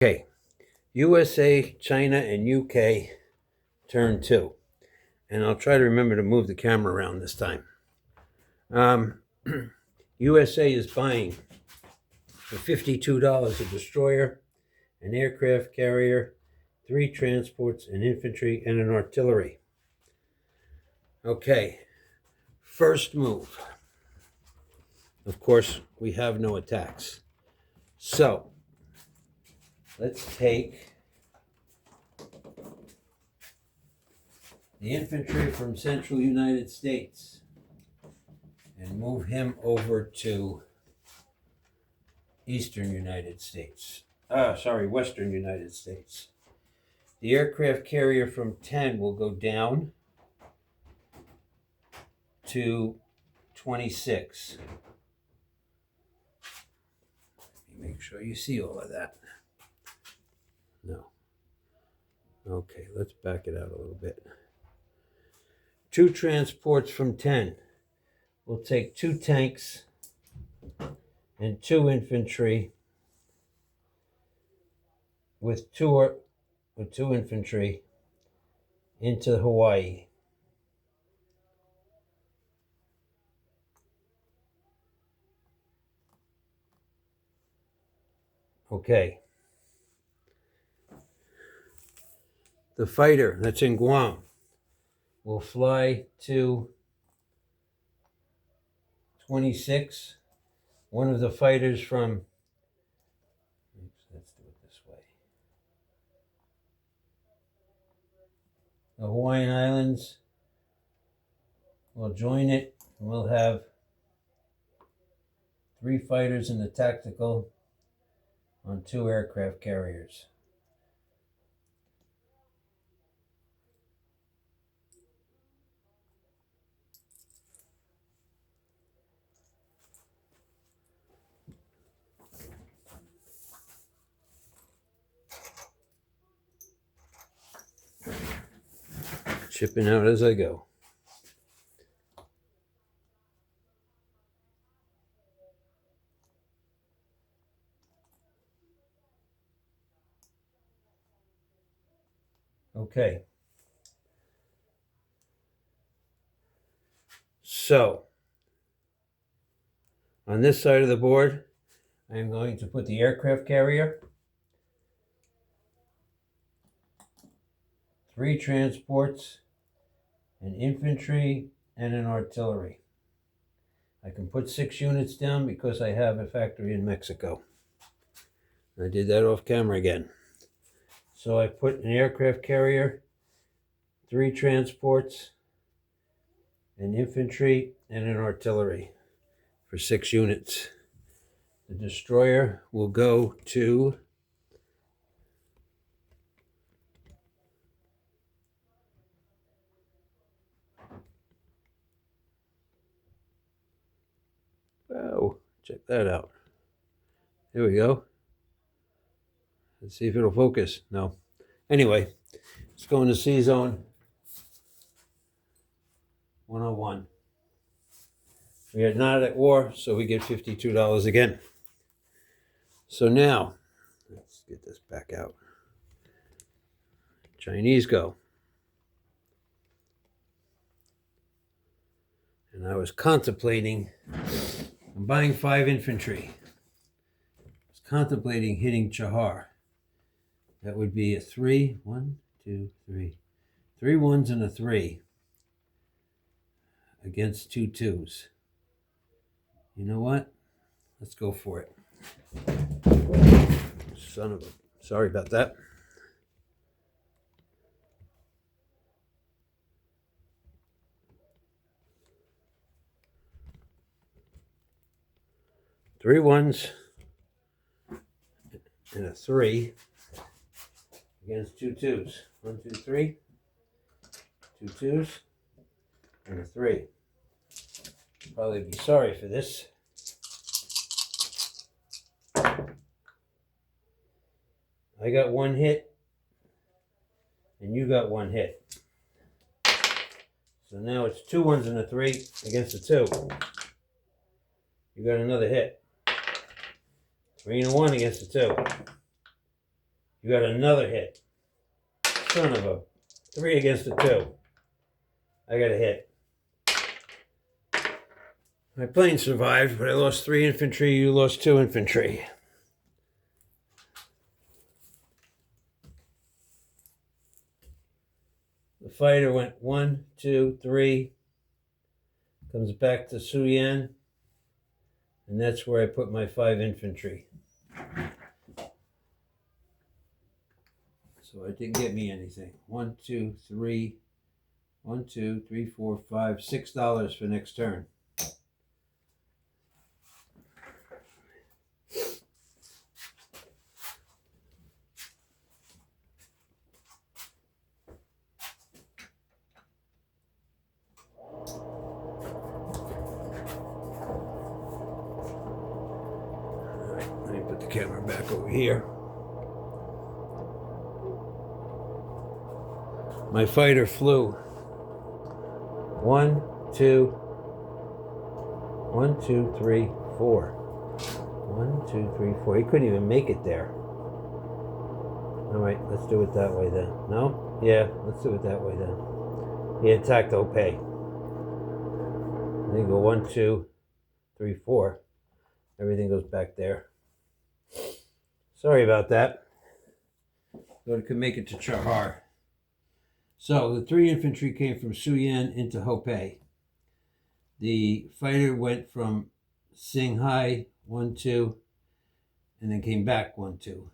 Okay, USA, China, and UK turn 2. And I'll try to remember to move the camera around this time. USA is buying for $52 a destroyer, an aircraft carrier, 3 transports, an infantry, and an artillery. Okay, first move. Of course, we have no attacks. So, let's take the infantry from Central United States and move him over to Western United States. The aircraft carrier from 10 will go down to 26. Make sure you see all of that. No. Okay, let's back it out a little bit. 2 transports from 10. We'll take 2 tanks and 2 infantry with two infantry into Hawaii. Okay. The fighter that's in Guam will fly to 26. One of the fighters from, let's do it this way, the Hawaiian Islands will join it. We'll have 3 fighters in the tactical on 2 aircraft carriers. Chipping out as I go. Okay. So, on this side of the board, I'm going to put the aircraft carrier, 3 transports, an infantry, and an artillery. I can put 6 units down because I have a factory in Mexico. I did that off camera again. So I put an aircraft carrier, 3 transports, an infantry, and an artillery for 6 units. The destroyer will go to check that out. There we go. Let's see if it'll focus. No. Anyway, let's go into C zone 101. We are not at war, so we get $52 again. So now, let's get this back out. Chinese go. And I was contemplating, I'm buying 5 infantry. I was contemplating hitting Chahar. That would be a 3, 1, 2, 3. 3 1s and a 3 against 2 2s. You know what? Let's go for it. Son of a, sorry about that. Three 1s and a 3 against 2 2s. 1, 2, 3. 2 2s and a 3. Probably be sorry for this. I got 1 hit and you got 1 hit. So now it's 2 1s and a 3 against a 2. You got another hit. 3 and a 1 against a 2. You got another hit. Son of a 3 against a 2. I got a hit. My plane survived, but I lost 3 infantry. You lost 2 infantry. The fighter went 1, 2, 3. Comes back to Su Yan. And that's where I put my 5 infantry. So it didn't get me anything. 1, 2, 3. 1, 2, 3, 4, 5, $6 for next turn. All right, let me put the camera back over here. My fighter flew 1, 2, 1, 2, 3, 4. 1, 2, 3, 4. He couldn't even make it there. All right, let's do it that way then. No? Yeah, let's do it that way then. He attacked Opay. Then you go 1, 2, 3, 4. Everything goes back there. Sorry about that. Thought it could make it to Chahar. So the 3 infantry came from Su Yan into Hopei. The fighter went from Singhai 1, 2, and then came back 1, 2.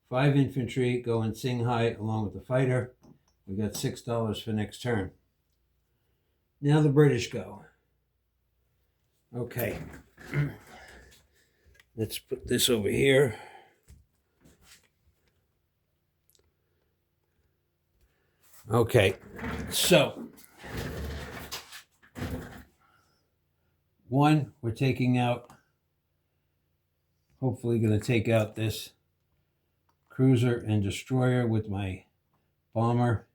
5 infantry go in Singhai along with the fighter. We got $6 for next turn. Now the British go. Okay. Let's put this over here. Okay, so 1, we're taking out, hopefully going to take out this cruiser and destroyer with my bomber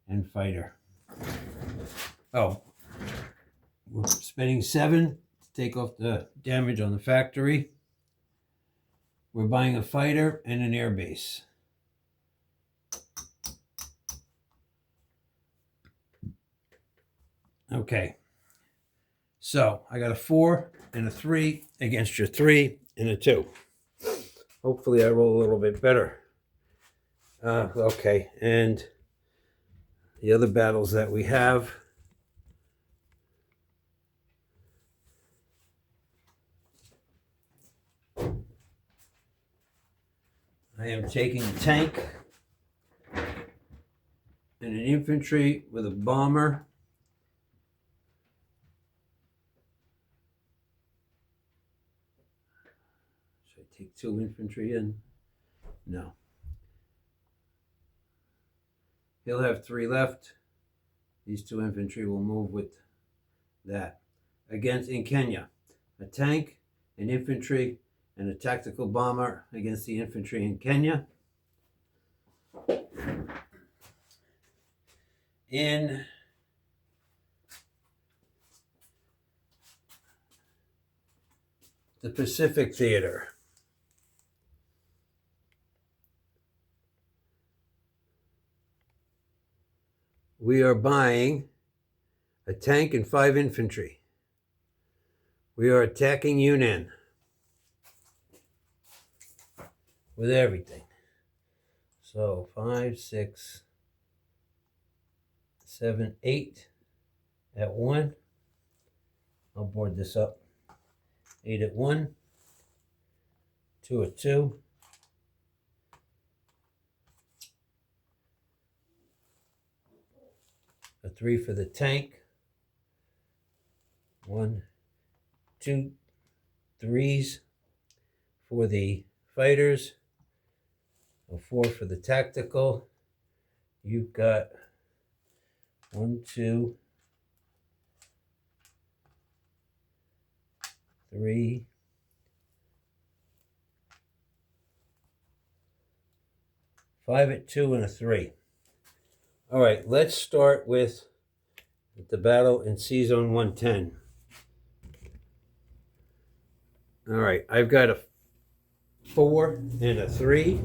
and fighter. Oh, we're spending 7 to take off the damage on the factory. We're buying a fighter and an air base. Okay, so I got a 4 and a 3 against your 3 and a 2. Hopefully I roll a little bit better. Okay, and the other battles that we have. I am taking a tank and an infantry with a bomber. Should I take 2 infantry in? No. He'll have 3 left. These 2 infantry will move with that. Against in Kenya, a tank, an infantry, and a tactical bomber against the infantry in Kenya. In the Pacific Theater, we are buying a tank and 5 infantry. We are attacking Yunnan with everything. So 5, 6, 7, 8 at 1. I'll board this up. 8 at 1. 2 at 2. A 3 for the tank. 1, 2, 3s for the fighters. A 4 for the tactical. You've got 1, 2, 3, 5 at 2 and a 3. All right, let's start with the battle in C-Zone 110. All right, I've got a 4 and a 3.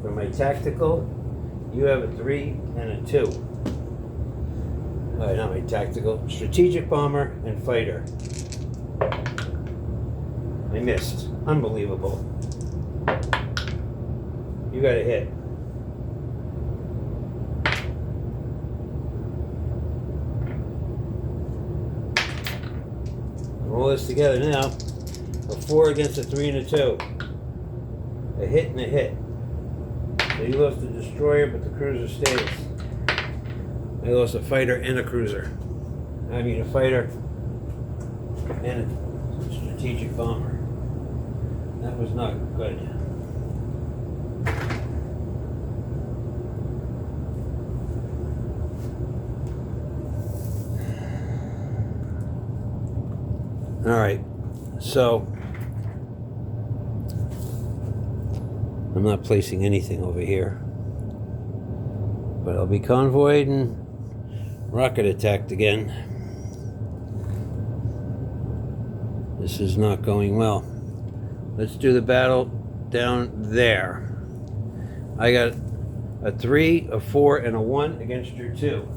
For my tactical, you have a 3 and a 2. Not my tactical. Strategic bomber and fighter. I missed. Unbelievable. You got a hit. Roll this together now. A 4 against a 3 and a 2. A hit and a hit. So you lost the destroyer, but the cruiser stays. I lost a fighter and a cruiser. I mean a fighter and a strategic bomber. That was not good. All right, so I'm not placing anything over here, but I'll be convoyed and rocket attacked again. This is not going well. Let's do the battle down there. I got a 3, a 4, and a 1 against your 2.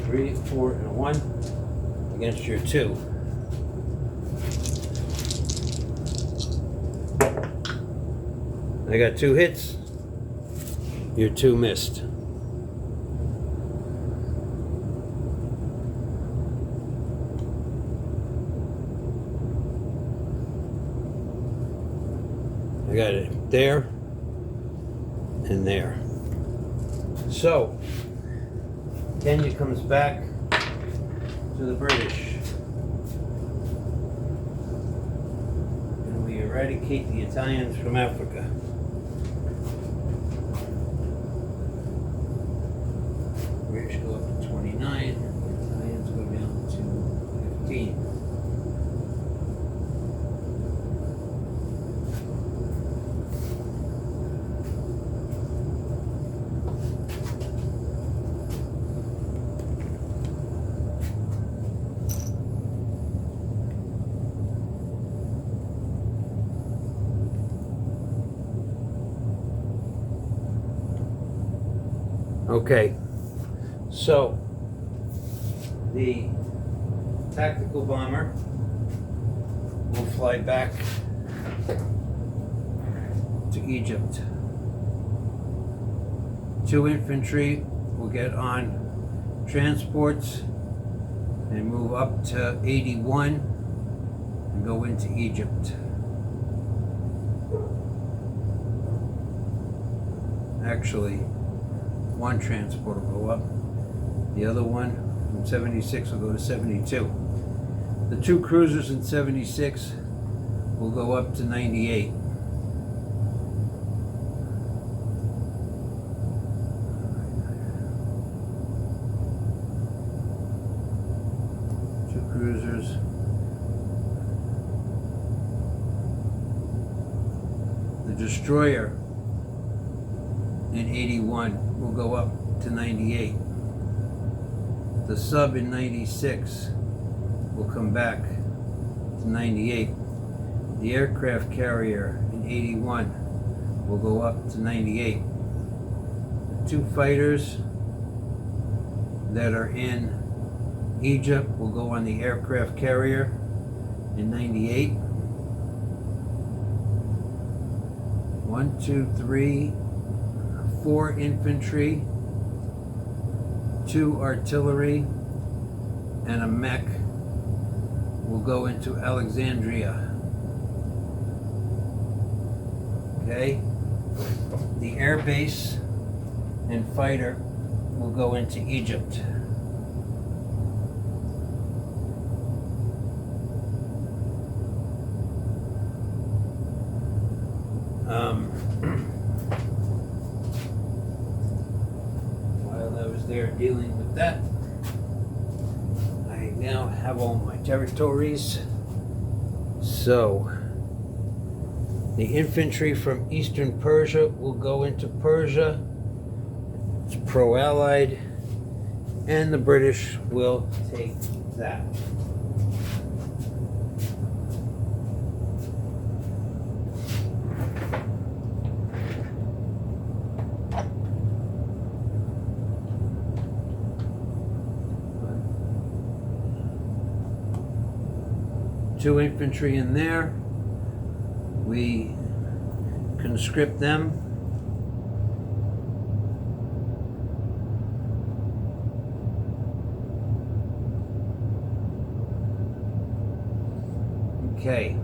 Three, 4, and a 1 against your 2. I got 2 hits. Your 2 missed. I got it there and there. So Kenya comes back to the British, and we eradicate the Italians from Africa. British go up to 29, the Italians go down to 15. Okay, so the tactical bomber will fly back to Egypt. 2 infantry will get on transports and move up to 81 and go into Egypt. Actually, 1 transport will go up. The other one from 76 will go to 72. The 2 cruisers in 76 will go up to 98. Two cruisers. The destroyer in 81 will go up to 98. The sub in 96 will come back to 98. The aircraft carrier in 81 will go up to 98. The 2 fighters that are in Egypt will go on the aircraft carrier in 98. 1, 2, 3, 4 infantry, 2 artillery, and a mech will go into Alexandria. Okay? The air base and fighter will go into Egypt. While I was there dealing with that, I now have all my territories. So the infantry from Eastern Persia will go into Persia. It's pro-allied, and the British will take that. 2 infantry in there. We conscript them. Okay.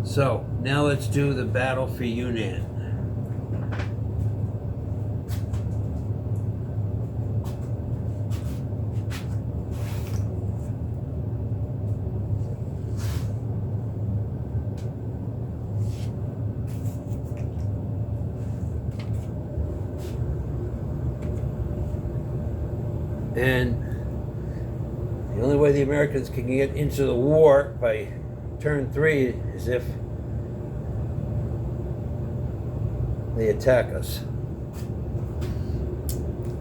So now let's do the battle for Yunnan. And the only way the Americans can get into the war by turn 3 is if they attack us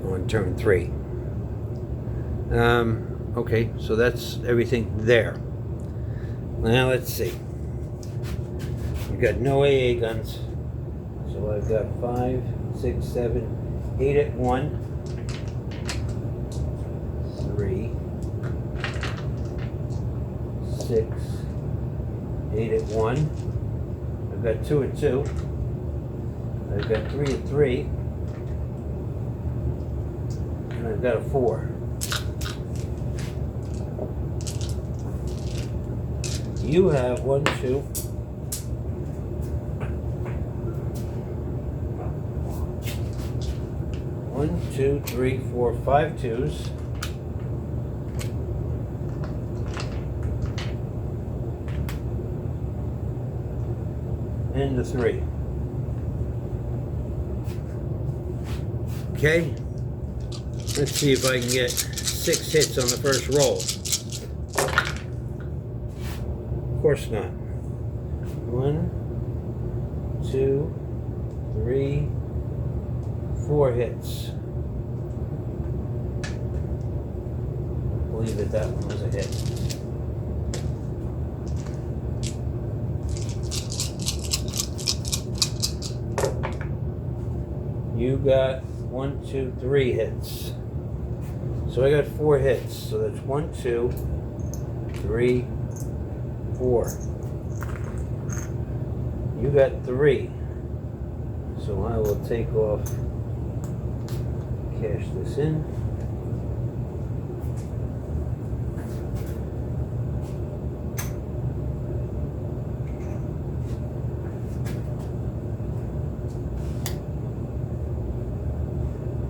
on turn 3. Okay, so that's everything there. Now let's see. We've got no AA guns. So I've got 5, 6, 7, 8 at 1. 3, 6, 8 at 1. I've got 2 at 2. I've got 3 at 3. And I've got a 4. You have 1, 2. 1, 2, 3, 4, 5 twos. And a 3. Okay. Let's see if I can get 6 hits on the first roll. Of course not. 1, 2, 3, 4 hits. I believe that one was a hit. You got 1, 2, 3 hits. So I got 4 hits. So that's 1, 2, 3, 4. You got 3. So I will take off, cash this in.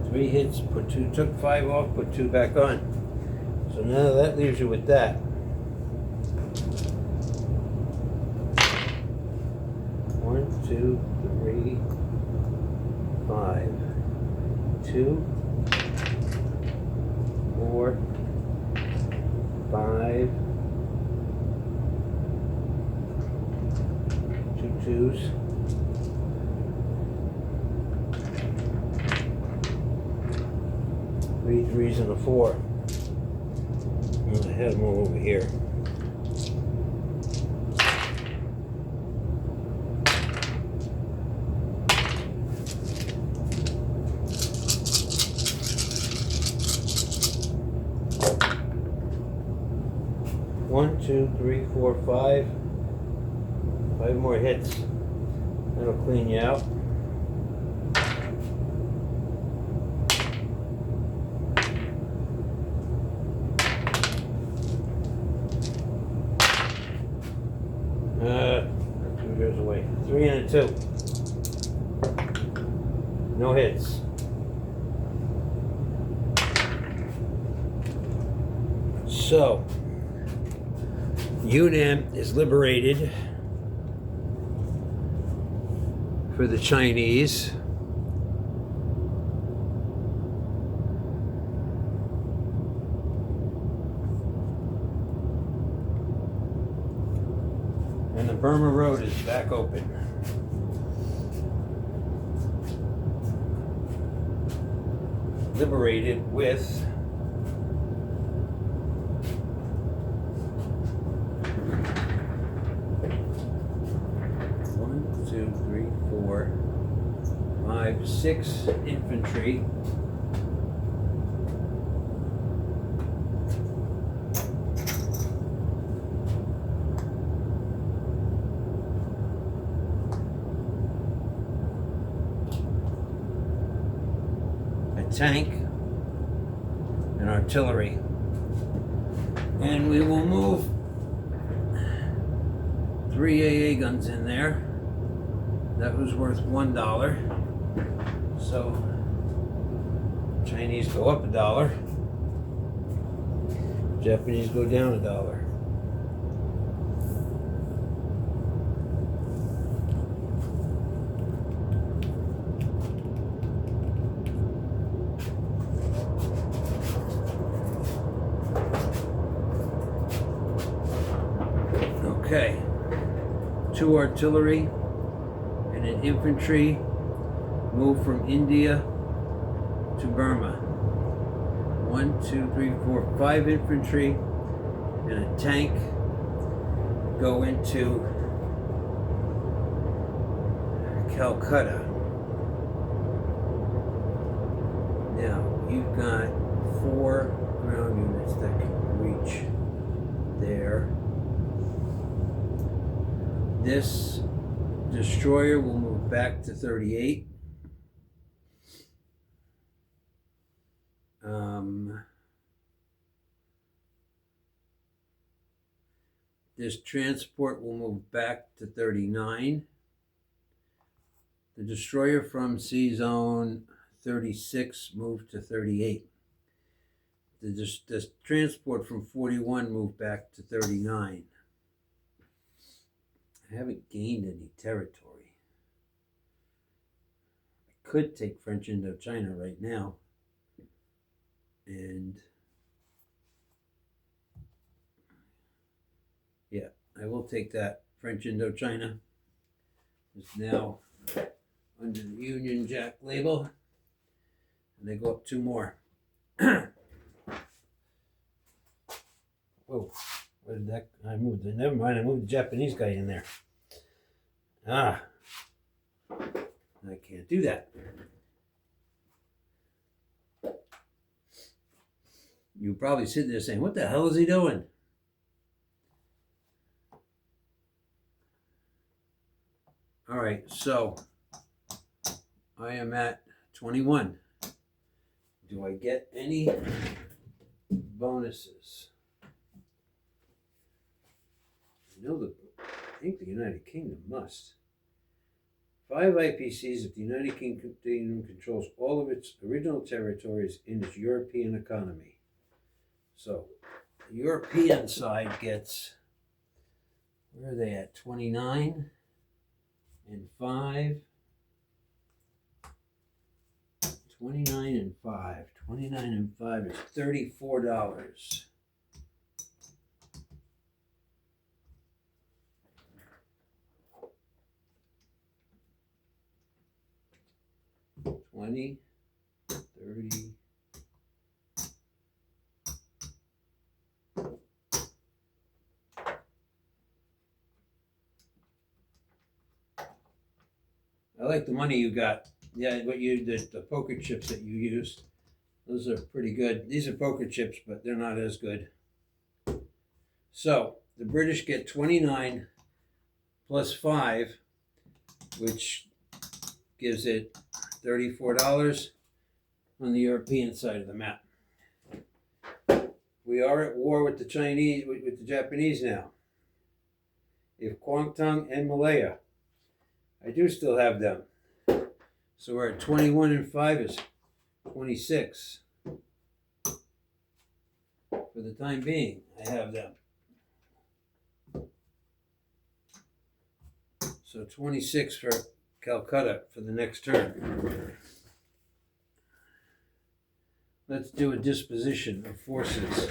Three hits, put 2, took 5 off, put 2 back on. So now that leaves you with that. 1, 2, 3, 5, 2, 4, 5, 2 twos. 3 threes and a 4. And I have more over here. One, 2, 3, 4, 5. 5 more hits. That'll clean you out. Two goes away. 3 and a 2. No hits. So, Yunnan is liberated for the Chinese. And the Burma Road is back open. Liberated with one, 2, 3, 4, 5, 6 infantry. tank, and artillery. And we will move 3 AA guns in there. That was worth $1. So Chinese go up $1. Japanese go down $1. Okay, 2 artillery and an infantry move from India to Burma. 1, 2, 3, 4, 5 infantry and a tank go into Calcutta. Now, you've got 4 ground units that can reach there. This destroyer will move back to 38. This transport will move back to 39. The destroyer from Sea Zone 36 moved to 38. The transport from 41 moved back to 39. I haven't gained any territory. I could take French Indochina right now. And yeah, I will take that. French Indochina is now under the Union Jack label. And they go up 2 more. Whoa. What did that? I moved it. Never mind. I moved the Japanese guy in there. I can't do that. You're probably sitting there saying, "What the hell is he doing?" All right, so I am at 21. Do I get any bonuses? I think the United Kingdom must. 5 IPCs if the United Kingdom controls all of its original territories in its European economy. So the European side gets, where are they at? 29 and 5. 29 and 5. 29 and 5 is $34. $20, $30. I like the money you got. Yeah, the poker chips that you used, those are pretty good. These are poker chips, but they're not as good. So the British get 29 plus 5, which gives it $34 on the European side of the map. We are at war with the Chinese, with the Japanese now. If Kwangtung and Malaya, I do still have them. So we're at 21 and 5 is 26. For the time being, I have them. So 26 for Calcutta for the next turn. Let's do a disposition of forces.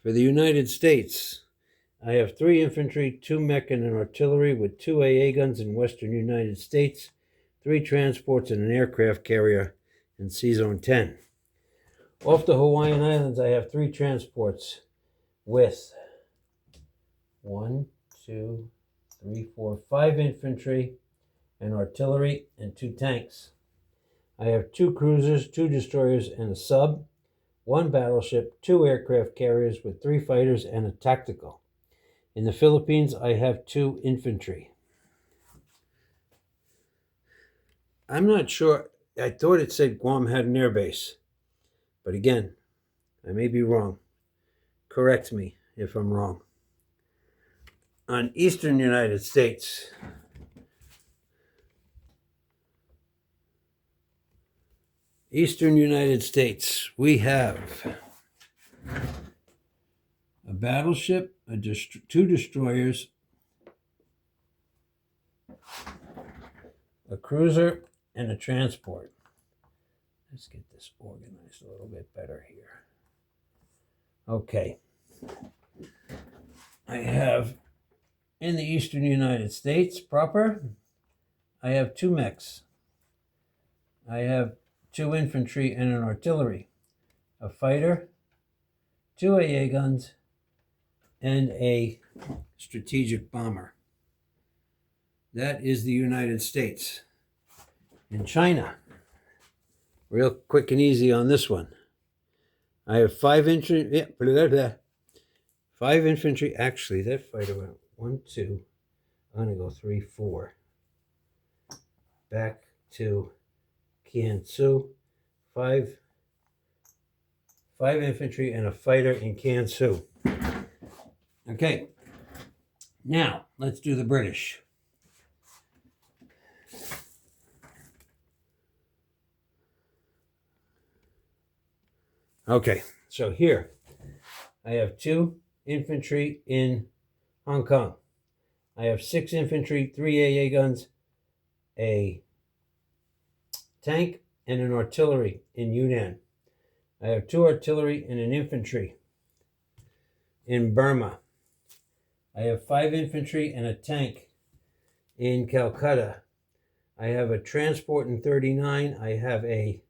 For the United States, I have 3 infantry, 2 mech, and an artillery with 2 AA guns in western United States, 3 transports, and an aircraft carrier in Sea Zone 10. Off the Hawaiian Islands, I have 3 transports with 1, 2, 3, 4, 5 infantry, and artillery, and 2 tanks. I have 2 cruisers, 2 destroyers, and a sub, 1 battleship, 2 aircraft carriers with 3 fighters and a tactical. In the Philippines, I have 2 infantry. I'm not sure. I thought it said Guam had an airbase. But again, I may be wrong. Correct me if I'm wrong. On eastern United States, we have a battleship, 2 destroyers, a cruiser, and a transport. Let's get this organized a little bit better here. Okay. I have, in the eastern United States proper, I have 2 mechs. I have 2 infantry and an artillery, a fighter, 2 AA guns, and a strategic bomber. That is the United States. In China, real quick and easy on this one, I have 5 infantry. 5 infantry. Actually, that fighter went 1, 2. I'm going to go 3, 4. Back to Kiansu. 5 infantry and a fighter in Kiansu. Okay. Now, let's do the British. Okay, so here I have 2 infantry in Hong Kong. I have 6 infantry, 3 AA guns, a tank, and an artillery in Yunnan. I have 2 artillery and an infantry in Burma. I have 5 infantry and a tank in Calcutta. I have a transport in 39. I have a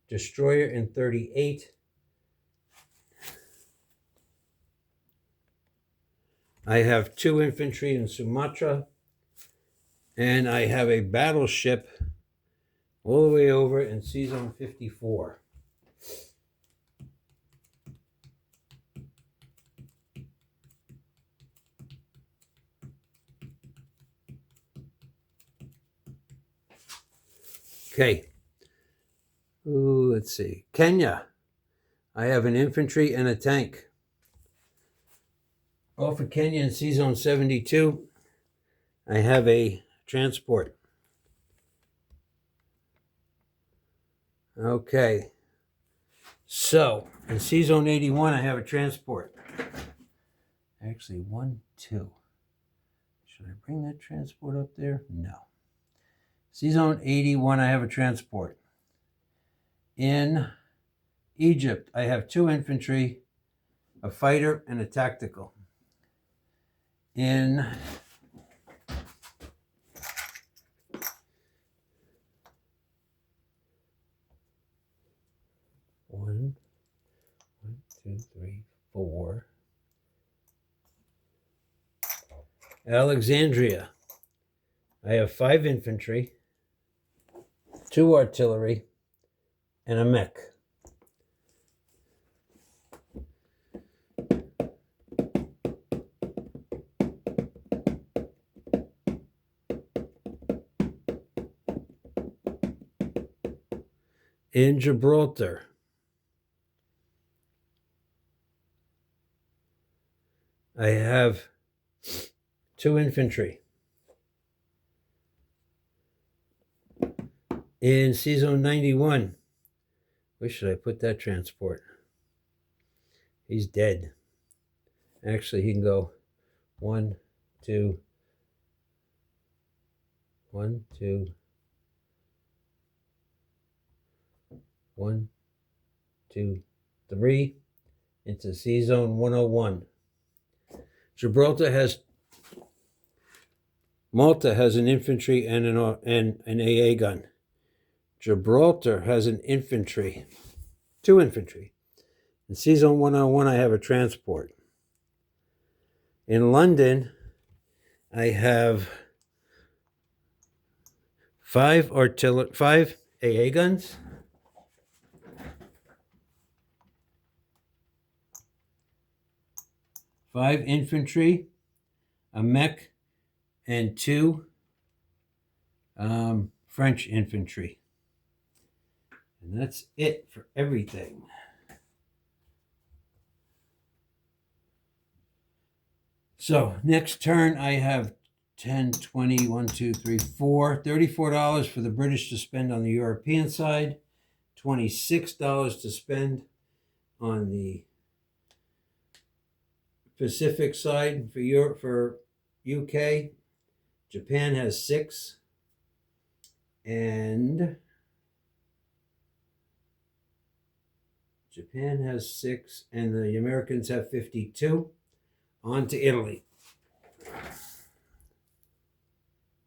destroyer in 38. I have 2 infantry in Sumatra, and I have a battleship all the way over in C-Zone 54. Okay. Ooh, let's see. Kenya. I have an infantry and a tank. Off of Kenya in C-Zone 72, I have a transport. Okay. So, in C-Zone 81, I have a transport. Actually, 1, 2. Should I bring that transport up there? No. C-Zone 81, I have a transport. In Egypt, I have 2 infantry, a fighter, and a tactical. In one, 2, 3, 4. Alexandria, I have 5 infantry, 2 artillery, and a mech. In Gibraltar, I have 2 infantry. In C-Zone 91, where should I put that transport? He's dead. Actually, he can go 1, 2, 1, 2, 1, 2, 3 into C-Zone 101. Malta has an infantry and an AA gun. Gibraltar has an infantry, 2 infantry. In C-Zone 101, I have a transport. In London, I have 5 AA guns, 5 infantry, a mech, and 2 French infantry. And that's it for everything. So next turn I have 10, 20, 1, 2, 3, 4, $34 for the British to spend on the European side, $26 to spend on the Pacific side for Europe, for UK. Japan has 6, and the Americans have 52. On to Italy.